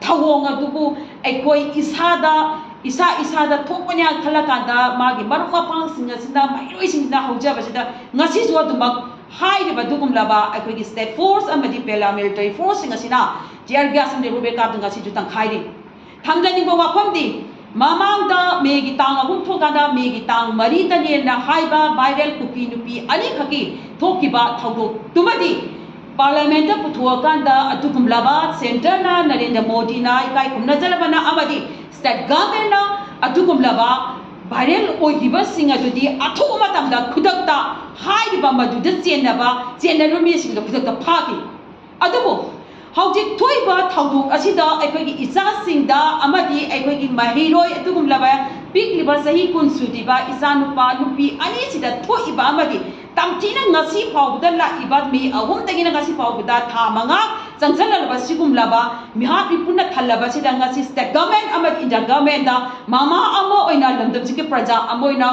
thawong adubu aikoi isada thokpanya khalakanda magi maruk mapang singa sinda mairoi singda haujaba sida ngasi jo dumak hairiba dugumlaba aikoi state force amadi paramilitary force singa sina tear gas and rube ka dunga si jutang khairi thamjani bo wafamdi mamangda megi tang ahum thokada megi tang mari tani na haiba viral kuki nupi ani khaki thokiba thawdo tumadi Parliament Putuakanda Atukumlaba Center na Narendra Modi na ikai kumnajalabana amadi state government na Atukumlaba viral oihiba singa judi athu matamda khudakta haiba maduda chenarumi singda khudakta phagi adubu hauji thoiba thawduk asida aikoi isa singda amadi aikoi mahiroi Atukumlaba pikliba sahi kun sudiba isa nupa nupi ani sida thoiba amadi tamtina ngasi phawda la ibad mi ahum tagina ngasi phawda tha manga changchala laba sigum laba miha pipuna thalaba sida ngasi state government amad india government da mama amo oina lamdam sike praja amoina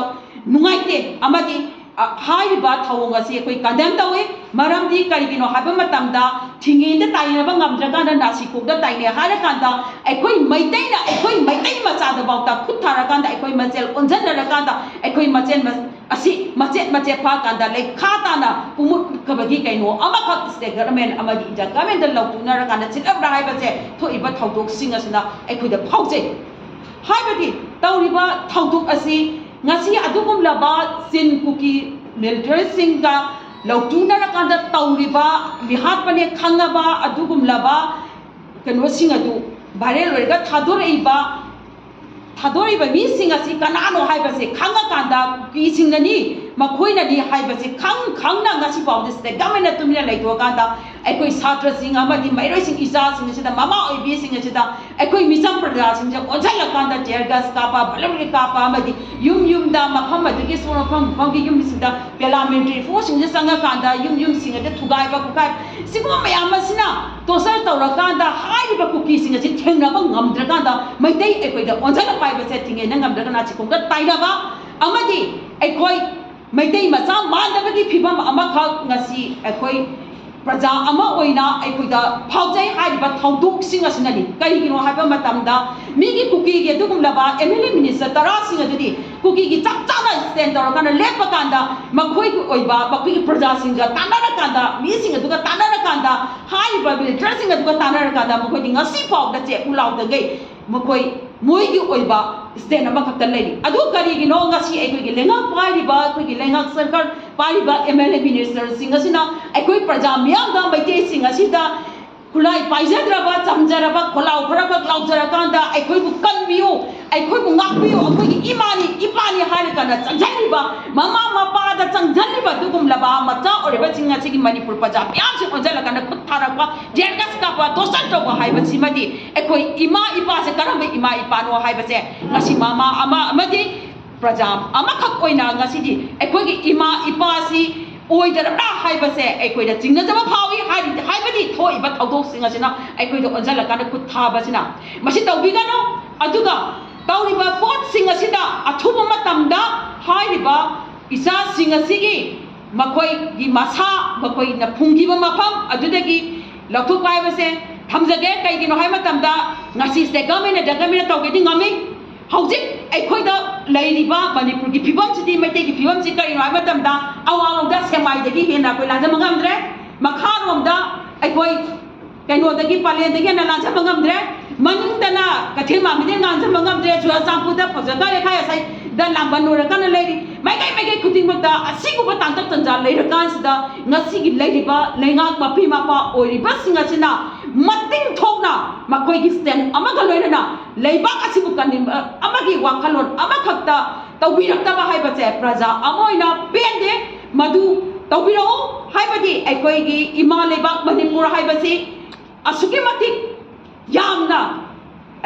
nungaite amadi haiba thawong asi koi condemn tawe maramdi karigino haba matamda thingin da taina ba ngamdraga na nasikuk da taine hara kanda aikoi maitai macha da bauta khut thara kanda aikoi majel onjan ra kanda aikoi majel asi macet pa kanda lai khata na pumut kabagi kaino ama khat state government amadi india government da lautuna ra kanda chilap ra haiba se thoiba thawdok singa sina aikoi da phauje haibadi tawriba thawdok asi ngasi adugum laba sin kuki military singa lautuna ra kanda tawriba lihat pane khangaba adugum laba kano singa du viral rega thadoriba mi singa si kanano haiba se khanga kanda ki singnani makhoina ni haiba se khangna ngasi pawde ste gamena tumina laito kanda aikoi satra singa amadi mairoi sing isa singa sida mama oi bi singa sida aikoi misam praja singa ojala kanda tear gas kapa balamri kapa amadi yum da mapham adigi sona phang yum sida parliamentary force singa sanga kanda yum singa de thugai ba kukai siguma mayam sina tosar tawra kanda haiba kuki singa si thengra ba ngamdra kanda maitai aikoi da ojala pai ba se tinge nangam daga na chikum ga taina ba amadi aikoi maitai macha mandabagi phibam amakha ngasi aikoi praja ama oina aikoida phaujai haiba thawduk singa sinani kaigino haiba matamda migi kuki ge dugum laba MLA minister tara singa dudi kuki gi chakchana stand tor kana lepa kanda makhoi ku oiba makhoi praja singa tanara kanda mi singa duga tanara kanda haiba military singa duga tanara kanda makhoi di ngasi phaw da che ulau da gai makhoi moi gi oiba stand ama khakta lei adu kari gi no ngasi aikoi gi lenga pariba koi gi lenga sarkar pariba MLA minister singa sina aikoi praja miyamda maite singa sida kulai paijadraba chamjaraba kholau khoraba klaujarakanda aikoi bu kanbiu aikoi bu ngakbiu akoi gi imani ipani harikana changjaliba mama mapa da changjaliba dugum laba macha oreba singa sigi manipur praja pyam se onjalakana khutharakwa jergas ka pa dosan to haiba simadi aikoi ima ipa se karamba ima ipa no haiba se ngasi mama ama amadi praja ama khak oina ngasi di aikoi gi ima ipa si oidara haiba se aikoi da chingna jaba phawi haibadi thoiba thawdok singa sina aikoi da onjala kana khut thaba sina masi tawbigano aduga tawriba pot singa sida athuba matamda haiba isa singa sigi makoi gi masa makoi na phungiba mafam adudagi lathuk haiba se thamjage kaigino hai matamda ngasi se government tawgedi ngami hauji aikoi da lairiba manipur gi phibam sidi maite gi phibam si kai no matamda awang da semai dagi hena koi la jamangam dre makharom da aikoi kaino dagi palen dagi na la jamangam dre manung dana kathil ma mi ngan jamangam dre jua sampu da phajaka le khaya sai da lamban no rakana lairi mai kai kuting bakda asigu ba tang tak tanja lair kan sida ngasi gi lairiba lengak ma phi ma pa oiriba singa sina mating thokna makoi gi stand ama galoina na leibak asibu kanin amagi wakalon ama khakta tawbirakta ba haiba che praja amoina pende madu tawbiro haibadi aikoi gi ima leibak manipur haiba si asuki matik yamna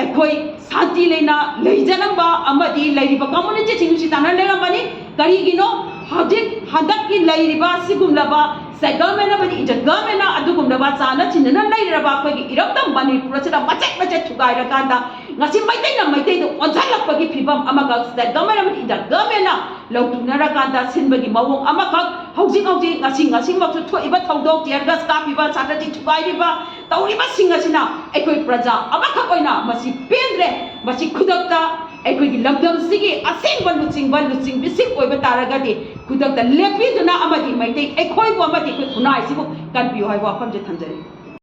aikoi santi leina leijanamba amadi leiriba community chingsi tanar lerambani karigino hajik hadak ki leiriba sigumlaba government abadi inja government adugumlaba chana chinna leiraba koi gi iramdam manipur chira macet thugai ra kanda ngasi maitai do onjalakpagi phibam amaga state government abadi inja government lautunara kanda sinbagi mawong amaka hauji ngasi maksu thoiba thaudok tear gas ka piba satati thugai riba तौरीबसिंग असिना अखोई प्रजा अमखक ओइना मसी पेंद्रे मसी खुदकता अखोई लमदम सिगी असेंबा लुचिंग बिसिंग ओइबा तारगदि खुदकता लेपिदुना अमदि मैते अखोई बो अमदि खुनाइ सिबु कनबियो high वाफम जे थंजरी।